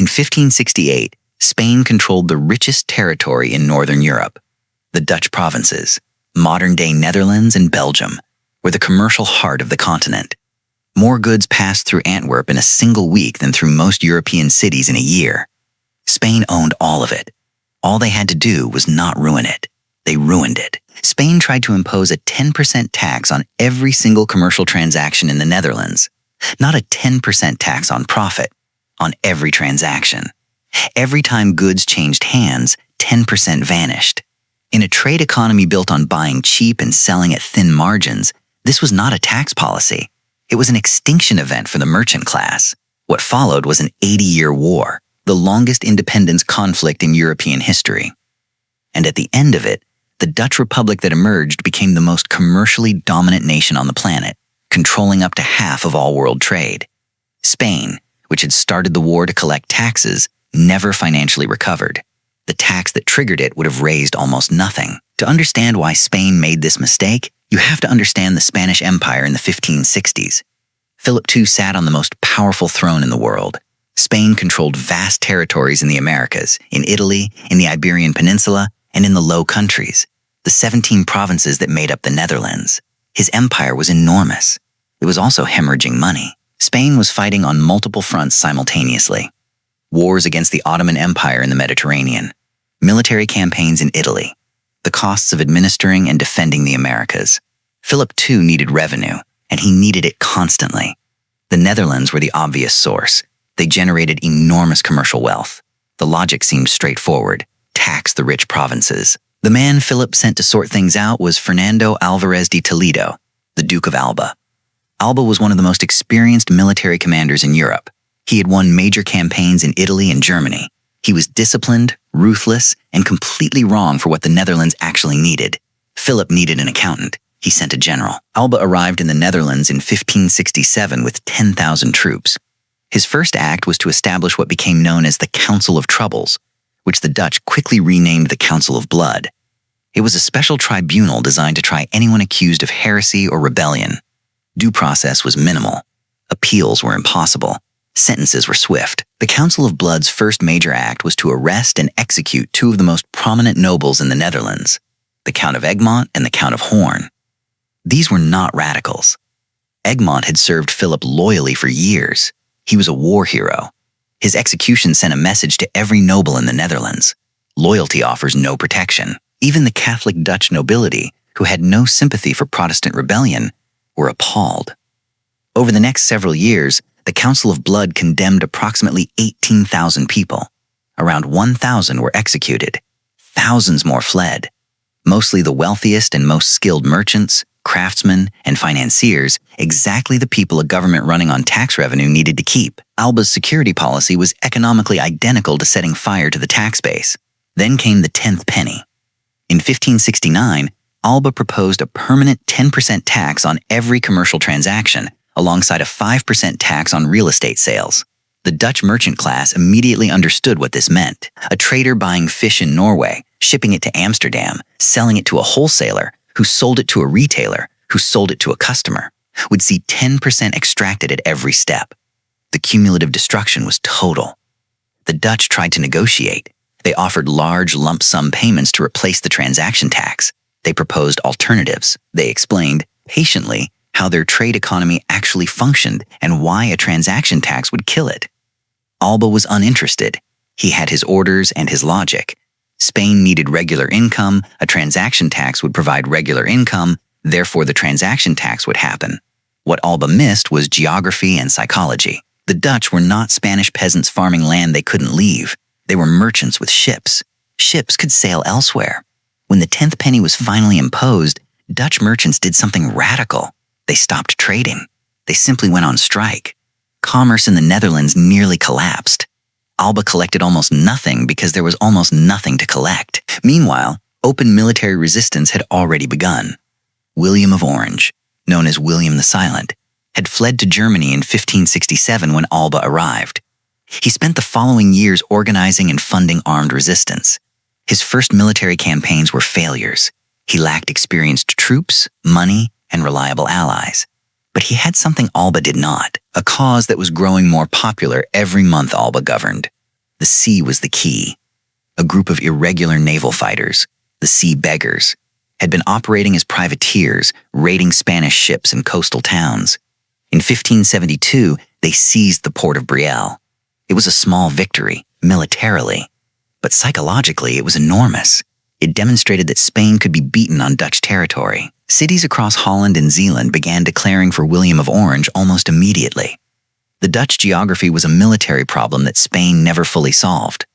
In 1568, Spain controlled the richest territory in northern Europe. The Dutch provinces, modern-day Netherlands and Belgium, were the commercial heart of the continent. More goods passed through Antwerp in a single week than through most European cities in a year. Spain owned all of it. All they had to do was not ruin it. They ruined it. Spain tried to impose a 10% tax on every single commercial transaction in the Netherlands. Not a 10% tax on profit, on every transaction. Every time goods changed hands, 10% vanished. In a trade economy built on buying cheap and selling at thin margins, this was not a tax policy. It was an extinction event for the merchant class. What followed was an 80-year war, the longest independence conflict in European history. And at the end of it, the Dutch Republic that emerged became the most commercially dominant nation on the planet, controlling up to half of all world trade. Spain, which had started the war to collect taxes, never financially recovered. The tax that triggered it would have raised almost nothing. To understand why Spain made this mistake, you have to understand the Spanish Empire in the 1560s. Philip II sat on the most powerful throne in the world. Spain controlled vast territories in the Americas, in Italy, in the Iberian Peninsula, and in the Low Countries, the 17 provinces that made up the Netherlands. His empire was enormous. It was also hemorrhaging money. Spain was fighting on multiple fronts simultaneously. Wars against the Ottoman Empire in the Mediterranean, military campaigns in Italy, the costs of administering and defending the Americas. Philip II needed revenue, and he needed it constantly. The Netherlands were the obvious source. They generated enormous commercial wealth. The logic seemed straightforward: tax the rich provinces. The man Philip sent to sort things out was Fernando Alvarez de Toledo, the Duke of Alba. Alba was one of the most experienced military commanders in Europe. He had won major campaigns in Italy and Germany. He was disciplined, ruthless, and completely wrong for what the Netherlands actually needed. Philip needed an accountant. He sent a general. Alba arrived in the Netherlands in 1567 with 10,000 troops. His first act was to establish what became known as the Council of Troubles, which the Dutch quickly renamed the Council of Blood. It was a special tribunal designed to try anyone accused of heresy or rebellion. Due process was minimal. Appeals were impossible. Sentences were swift. The Council of Blood's first major act was to arrest and execute two of the most prominent nobles in the Netherlands, the Count of Egmont and the Count of Hoorn. These were not radicals. Egmont had served Philip loyally for years. He was a war hero. His execution sent a message to every noble in the Netherlands: loyalty offers no protection. Even the Catholic Dutch nobility, who had no sympathy for Protestant rebellion, were appalled. Over the next several years, the Council of Blood condemned approximately 18,000 people. Around 1,000 were executed. Thousands more fled. Mostly the wealthiest and most skilled merchants, craftsmen, and financiers, exactly the people a government running on tax revenue needed to keep. Alba's security policy was economically identical to setting fire to the tax base. Then came the 10th penny. In 1569, Alba proposed a permanent 10% tax on every commercial transaction, alongside a 5% tax on real estate sales. The Dutch merchant class immediately understood what this meant. A trader buying fish in Norway, shipping it to Amsterdam, selling it to a wholesaler, who sold it to a retailer, who sold it to a customer, would see 10% extracted at every step. The cumulative destruction was total. The Dutch tried to negotiate. They offered large lump sum payments to replace the transaction tax. They proposed alternatives. They explained, patiently, how their trade economy actually functioned and why a transaction tax would kill it. Alba was uninterested. He had his orders and his logic. Spain needed regular income, a transaction tax would provide regular income, therefore the transaction tax would happen. What Alba missed was geography and psychology. The Dutch were not Spanish peasants farming land they couldn't leave. They were merchants with ships. Ships could sail elsewhere. When the 10th penny was finally imposed, Dutch merchants did something radical. They stopped trading. They simply went on strike. Commerce in the Netherlands nearly collapsed. Alba collected almost nothing because there was almost nothing to collect. Meanwhile, open military resistance had already begun. William of Orange, known as William the Silent, had fled to Germany in 1567 when Alba arrived. He spent the following years organizing and funding armed resistance. His first military campaigns were failures. He lacked experienced troops, money, and reliable allies. But he had something Alba did not, a cause that was growing more popular every month Alba governed: The sea was the key. A group of irregular naval fighters, the Sea Beggars, had been operating as privateers, raiding Spanish ships and coastal towns. In 1572, they seized the port of Brielle. It was a small victory, militarily, but psychologically it was enormous. It demonstrated that Spain could be beaten on Dutch territory. Cities across Holland and Zeeland began declaring for William of Orange almost immediately. The Dutch geography was a military problem that Spain never fully solved.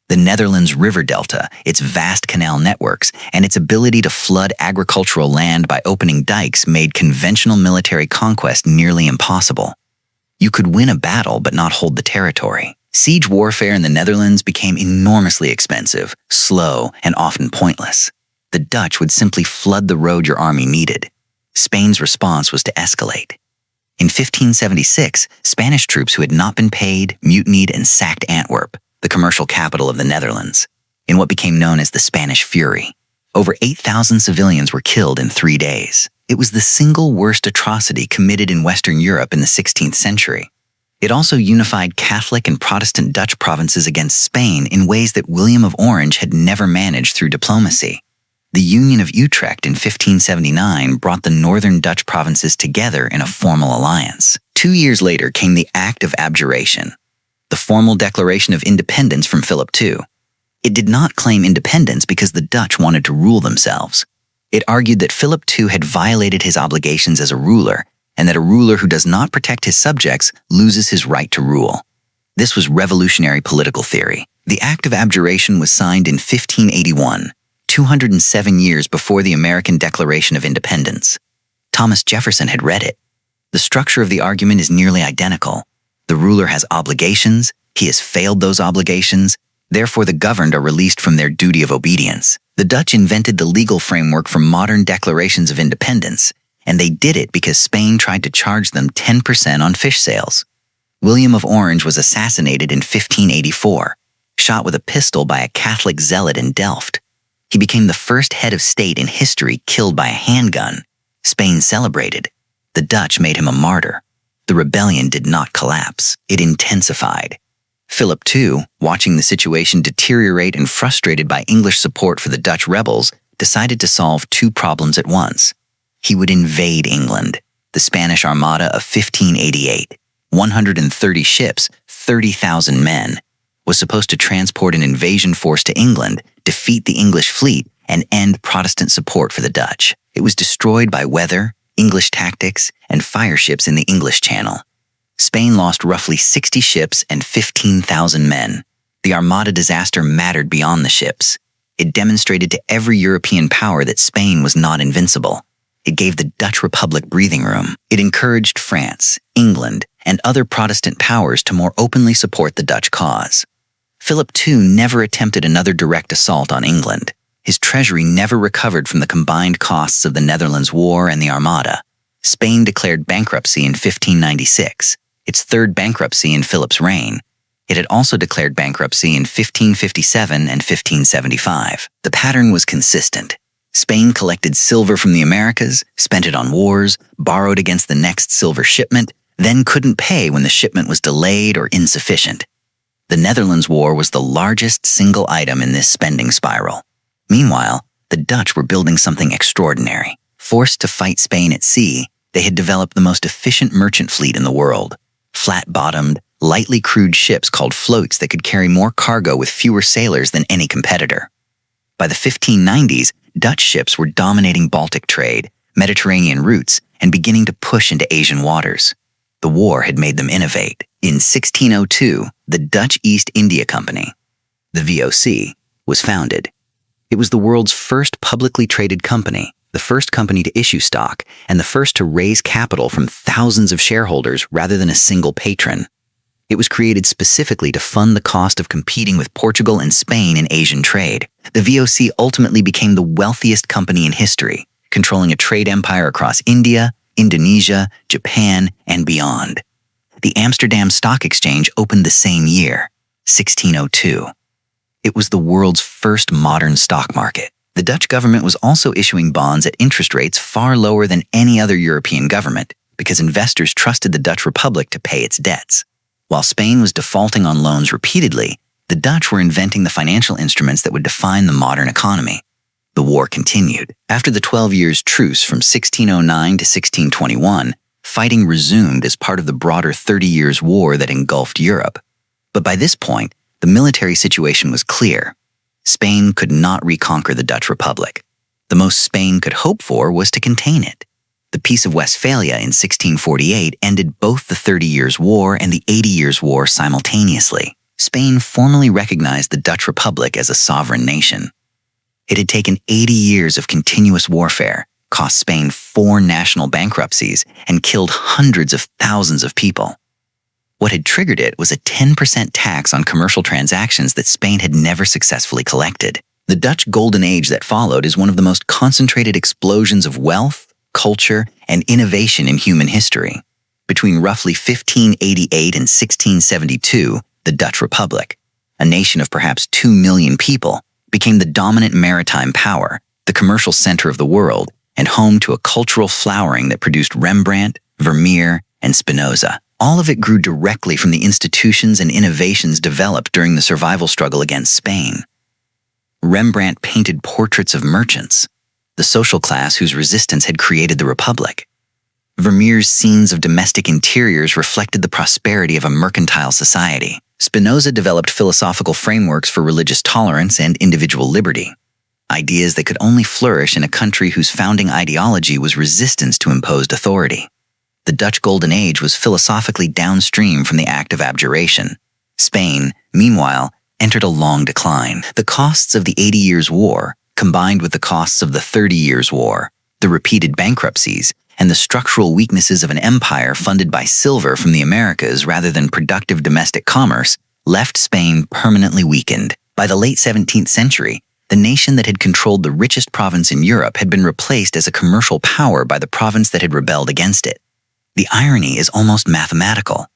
The Netherlands river delta, its vast canal networks, and its ability to flood agricultural land by opening dikes made conventional military conquest nearly impossible. You could win a battle but not hold the territory. Siege warfare in the Netherlands became enormously expensive, slow, and often pointless. The Dutch would simply flood the road your army needed. Spain's response was to escalate. In 1576, Spanish troops who had not been paid, mutinied, and sacked Antwerp, the commercial capital of the Netherlands, in what became known as the Spanish Fury. Over 8,000 civilians were killed in 3 days. It was the single worst atrocity committed in Western Europe in the 16th century. It also unified Catholic and Protestant Dutch provinces against Spain in ways that William of Orange had never managed through diplomacy. The Union of Utrecht in 1579 brought the northern Dutch provinces together in a formal alliance. 2 years later came the Act of Abjuration, the formal declaration of independence from Philip II. It did not claim independence because the Dutch wanted to rule themselves. It argued that Philip II had violated his obligations as a ruler, and that a ruler who does not protect his subjects loses his right to rule. This was revolutionary political theory. The Act of Abjuration was signed in 1581, 207 years before the American Declaration of Independence. Thomas Jefferson had read it. The structure of the argument is nearly identical. The ruler has obligations, he has failed those obligations, therefore the governed are released from their duty of obedience. The Dutch invented the legal framework for modern declarations of independence, and they did it because Spain tried to charge them 10% on fish sales. William of Orange was assassinated in 1584, shot with a pistol by a Catholic zealot in Delft. He became the first head of state in history killed by a handgun. Spain celebrated. The Dutch made him a martyr. The rebellion did not collapse. It intensified. Philip II, watching the situation deteriorate and frustrated by English support for the Dutch rebels, decided to solve 2 problems at once. He would invade England. The Spanish Armada of 1588, 130 ships, 30,000 men, was supposed to transport an invasion force to England, defeat the English fleet, and end Protestant support for the Dutch. It was destroyed by weather, English tactics, and fire ships in the English Channel. Spain lost roughly 60 ships and 15,000 men. The Armada disaster mattered beyond the ships. It demonstrated to every European power that Spain was not invincible. It gave the Dutch Republic breathing room. It encouraged France, England, and other Protestant powers to more openly support the Dutch cause. Philip II never attempted another direct assault on England. His treasury never recovered from the combined costs of the Netherlands War and the Armada. Spain declared bankruptcy in 1596, its 3rd bankruptcy in Philip's reign. It had also declared bankruptcy in 1557 and 1575. The pattern was consistent. Spain collected silver from the Americas, spent it on wars, borrowed against the next silver shipment, then couldn't pay when the shipment was delayed or insufficient. The Netherlands War was the largest single item in this spending spiral. Meanwhile, the Dutch were building something extraordinary. Forced to fight Spain at sea, they had developed the most efficient merchant fleet in the world. Flat-bottomed, lightly crewed ships called Fluytes that could carry more cargo with fewer sailors than any competitor. By the 1590s, Dutch ships were dominating Baltic trade, Mediterranean routes, and beginning to push into Asian waters. The war had made them innovate. In 1602, the Dutch East India Company, the VOC, was founded. It was the world's first publicly traded company, the first company to issue stock, and the first to raise capital from thousands of shareholders rather than a single patron. It was created specifically to fund the cost of competing with Portugal and Spain in Asian trade. The VOC ultimately became the wealthiest company in history, controlling a trade empire across India, Indonesia, Japan, and beyond. The Amsterdam Stock Exchange opened the same year, 1602. It was the world's first modern stock market. The Dutch government was also issuing bonds at interest rates far lower than any other European government because investors trusted the Dutch Republic to pay its debts. While Spain was defaulting on loans repeatedly, The Dutch were inventing the financial instruments that would define the modern economy. The war continued. After the 12 years' truce from 1609 to 1621, fighting resumed as part of the broader 30 Years' War that engulfed Europe. But by this point, the military situation was clear. Spain could not reconquer the Dutch Republic. The most Spain could hope for was to contain it. The Peace of Westphalia in 1648 ended both the 30 Years' War and the 80 Years' War simultaneously. Spain formally recognized the Dutch Republic as a sovereign nation. It had taken 80 years of continuous warfare, cost Spain 4 national bankruptcies, and killed hundreds of thousands of people. What had triggered it was a 10% tax on commercial transactions that Spain had never successfully collected. The Dutch Golden Age that followed is one of the most concentrated explosions of wealth, culture, and innovation in human history. Between roughly 1588 and 1672, the Dutch Republic, a nation of perhaps 2 million people, became the dominant maritime power, the commercial center of the world, and home to a cultural flowering that produced Rembrandt, Vermeer, and Spinoza. All of it grew directly from the institutions and innovations developed during the survival struggle against Spain. Rembrandt painted portraits of merchants, the social class whose resistance had created the Republic. Vermeer's scenes of domestic interiors reflected the prosperity of a mercantile society. Spinoza developed philosophical frameworks for religious tolerance and individual liberty, ideas that could only flourish in a country whose founding ideology was resistance to imposed authority. The Dutch Golden Age was philosophically downstream from the act of abjuration. Spain, meanwhile, entered a long decline. The costs of the 80 Years' War, combined with the costs of the 30 Years' War, the repeated bankruptcies, and the structural weaknesses of an empire funded by silver from the Americas rather than productive domestic commerce, left Spain permanently weakened. By the late 17th century, the nation that had controlled the richest province in Europe had been replaced as a commercial power by the province that had rebelled against it. The irony is almost mathematical.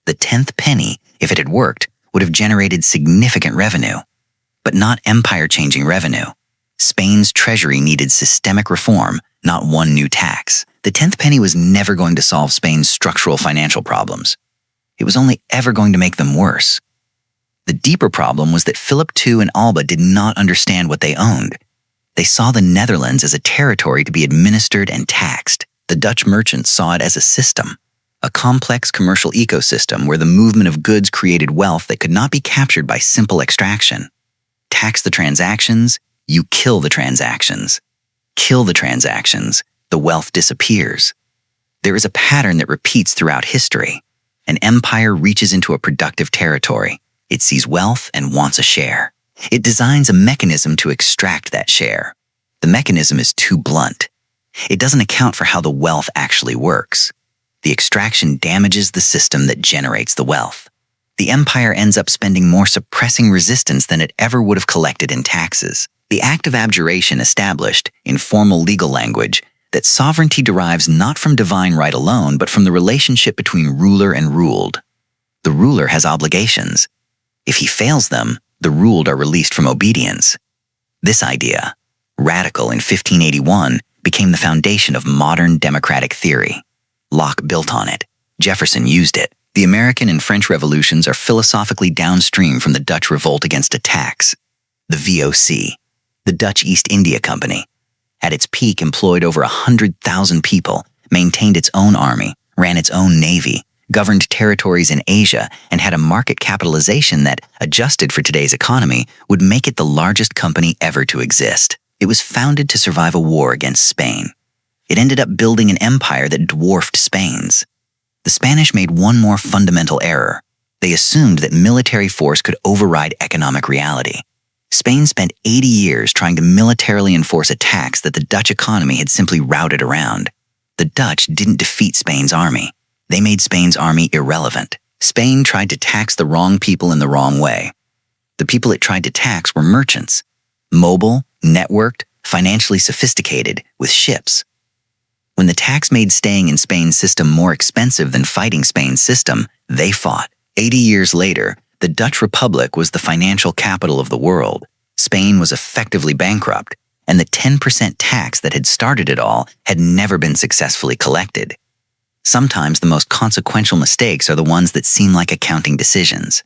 The 10th penny, if it had worked, would have generated significant revenue, but not empire-changing revenue. Spain's treasury needed systemic reform, not one new tax. The 10th penny was never going to solve Spain's structural financial problems. It was only ever going to make them worse. The deeper problem was that Philip II and Alba did not understand what they owned. They saw the Netherlands as a territory to be administered and taxed. The Dutch merchants saw it as a system, a complex commercial ecosystem where the movement of goods created wealth that could not be captured by simple extraction. Tax the transactions, you kill the transactions. Kill the transactions, the wealth disappears. There is a pattern that repeats throughout history. An empire reaches into a productive territory. It sees wealth and wants a share. It designs a mechanism to extract that share. The mechanism is too blunt. It doesn't account for how the wealth actually works. The extraction damages the system that generates the wealth. The empire ends up spending more suppressing resistance than it ever would have collected in taxes. The act of abjuration established, in formal legal language, that sovereignty derives not from divine right alone, but from the relationship between ruler and ruled. The ruler has obligations. If he fails them, the ruled are released from obedience. This idea, radical in 1581, became the foundation of modern democratic theory. Locke built on it. Jefferson used it. The American and French revolutions are philosophically downstream from the Dutch revolt against a tax. The VOC, the Dutch East India Company, at its peak employed over 100,000 people, maintained its own army, ran its own navy, governed territories in Asia, and had a market capitalization that, adjusted for today's economy, would make it the largest company ever to exist. It was founded to survive a war against Spain. It ended up building an empire that dwarfed Spain's. The Spanish made one more fundamental error. They assumed that military force could override economic reality. Spain spent 80 years trying to militarily enforce a tax that the Dutch economy had simply routed around. The Dutch didn't defeat Spain's army. They made Spain's army irrelevant. Spain tried to tax the wrong people in the wrong way. The people it tried to tax were merchants, mobile, networked, financially sophisticated, with ships. When the tax made staying in Spain's system more expensive than fighting Spain's system, they fought. 80 years later, the Dutch Republic was the financial capital of the world. Spain was effectively bankrupt, and the 10% tax that had started it all had never been successfully collected. Sometimes the most consequential mistakes are the ones that seem like accounting decisions.